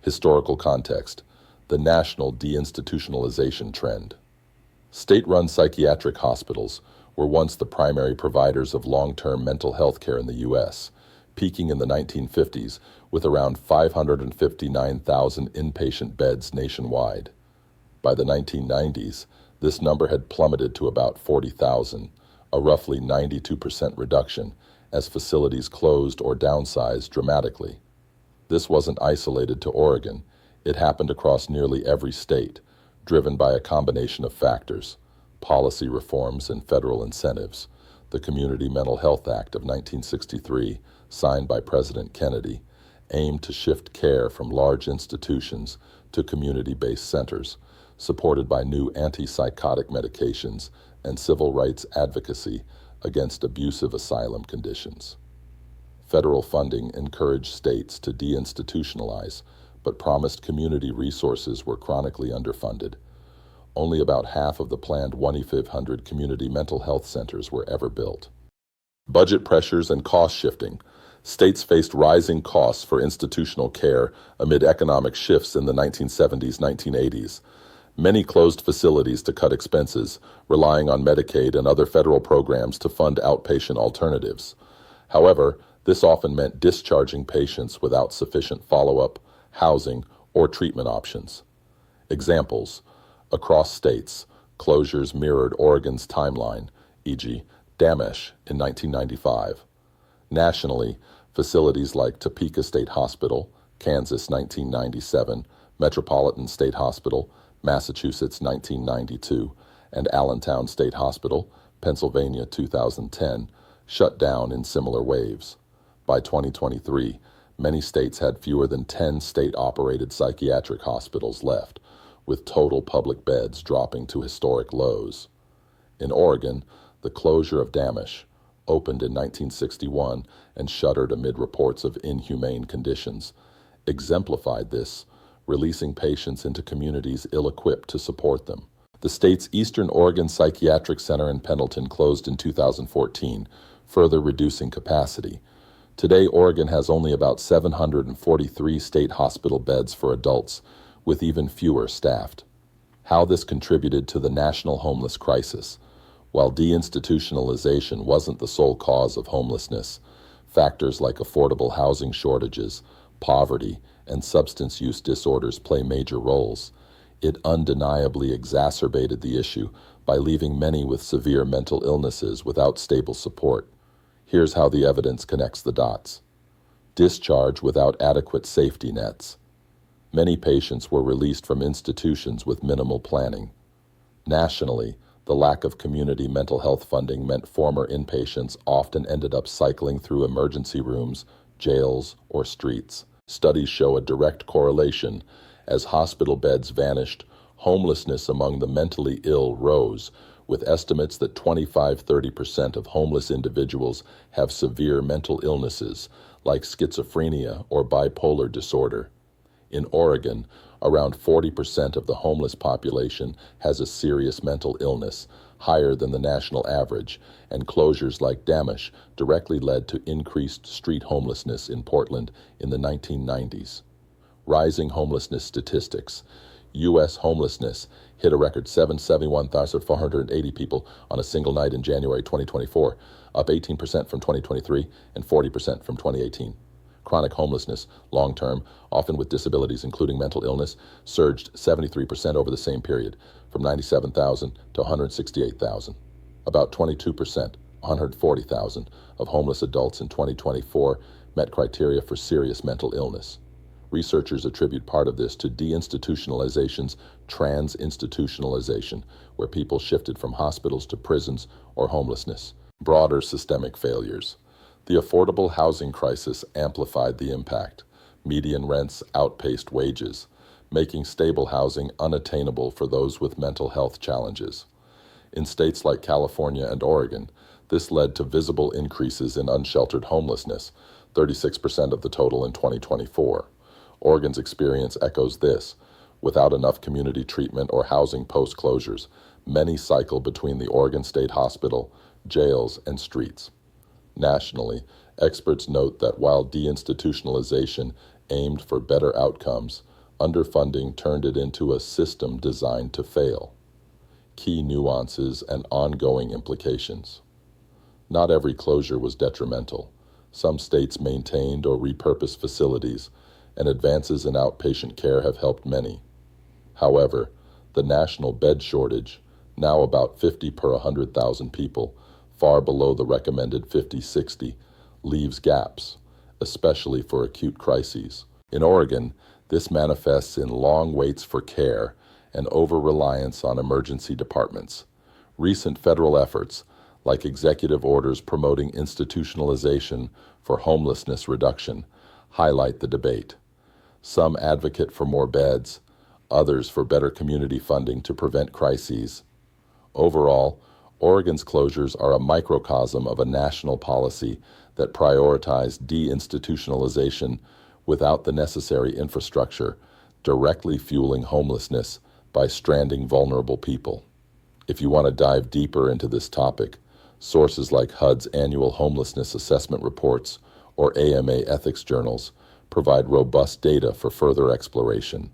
Historical context: the national deinstitutionalization trend. State-run psychiatric hospitals were once the primary providers of long-term mental health care in the U.S., peaking in the 1950s with around 559,000 inpatient beds nationwide. By the 1990s, this number had plummeted to about 40,000, a roughly 92% reduction, as facilities closed or downsized dramatically. This wasn't isolated to Oregon. It happened across nearly every state, driven by a combination of factors: policy reforms and federal incentives. The Community Mental Health Act of 1963, signed by President Kennedy, aimed to shift care from large institutions to community-based centers, supported by new antipsychotic medications and civil rights advocacy against abusive asylum conditions. Federal funding encouraged states to deinstitutionalize, but promised community resources were chronically underfunded. Only about half of the planned 2,500 community mental health centers were ever built. Budget pressures and cost shifting. States faced rising costs for institutional care amid economic shifts in the 1970s-1980s. Many closed facilities to cut expenses, relying on Medicaid and other federal programs to fund outpatient alternatives. However, this often meant discharging patients without sufficient follow-up, housing, or treatment options. Examples: across states, closures mirrored Oregon's timeline, e.g., Damesh in 1995. Nationally, facilities like Topeka State Hospital, Kansas 1997, Metropolitan State Hospital, Massachusetts 1992, and Allentown State Hospital, Pennsylvania 2010, shut down in similar waves. By 2023, many states had fewer than 10 state-operated psychiatric hospitals left, with total public beds dropping to historic lows. In Oregon, the closure of Damesh, opened in 1961 and shuttered amid reports of inhumane conditions, exemplified this, releasing patients into communities ill-equipped to support them. The state's Eastern Oregon Psychiatric Center in Pendleton closed in 2014, further reducing capacity. Today, Oregon has only about 743 state hospital beds for adults, with even fewer staffed. How this contributed to the national homeless crisis. While deinstitutionalization wasn't the sole cause of homelessness, factors like affordable housing shortages, poverty, and substance use disorders play major roles. It undeniably exacerbated the issue by leaving many with severe mental illnesses without stable support. Here's how the evidence connects the dots. Discharge without adequate safety nets. Many patients were released from institutions with minimal planning. Nationally, the lack of community mental health funding meant former inpatients often ended up cycling through emergency rooms, jails, or streets. Studies show a direct correlation. As hospital beds vanished, homelessness among the mentally ill rose, with estimates that 25–30% of homeless individuals have severe mental illnesses, like schizophrenia or bipolar disorder. In Oregon, around 40% of the homeless population has a serious mental illness, higher than the national average, and closures like Damesh directly led to increased street homelessness in Portland in the 1990s. Rising homelessness statistics. U.S. homelessness hit a record 771,480 people on a single night in January 2024, up 18% from 2023 and 40% from 2018. Chronic homelessness, long-term, often with disabilities including mental illness, surged 73% over the same period, from 97,000 to 168,000. About 22%, 140,000, of homeless adults in 2024 met criteria for serious mental illness. Researchers attribute part of this to deinstitutionalization's trans-institutionalization, where people shifted from hospitals to prisons or homelessness. Broader systemic failures. The affordable housing crisis amplified the impact. Median rents outpaced wages, making stable housing unattainable for those with mental health challenges. In states like California and Oregon, this led to visible increases in unsheltered homelessness, 36% of the total in 2024. Oregon's experience echoes this. Without enough community treatment or housing post-closures, many cycle between the Oregon State Hospital, jails, and streets. Nationally, experts note that while deinstitutionalization aimed for better outcomes, underfunding turned it into a system designed to fail. Key nuances and ongoing implications. Not every closure was detrimental. Some states maintained or repurposed facilities, and advances in outpatient care have helped many. However, the national bed shortage, now about 50 per 100,000 people, far below the recommended 50-60, leaves gaps, especially for acute crises. In Oregon, this manifests in long waits for care and over-reliance on emergency departments. Recent federal efforts, like executive orders promoting institutionalization for homelessness reduction, highlight the debate. Some advocate for more beds, others for better community funding to prevent crises. Overall, Oregon's closures are a microcosm of a national policy that prioritized deinstitutionalization without the necessary infrastructure, directly fueling homelessness by stranding vulnerable people. If you want to dive deeper into this topic, sources like HUD's annual homelessness assessment reports or AMA ethics journals provide robust data for further exploration.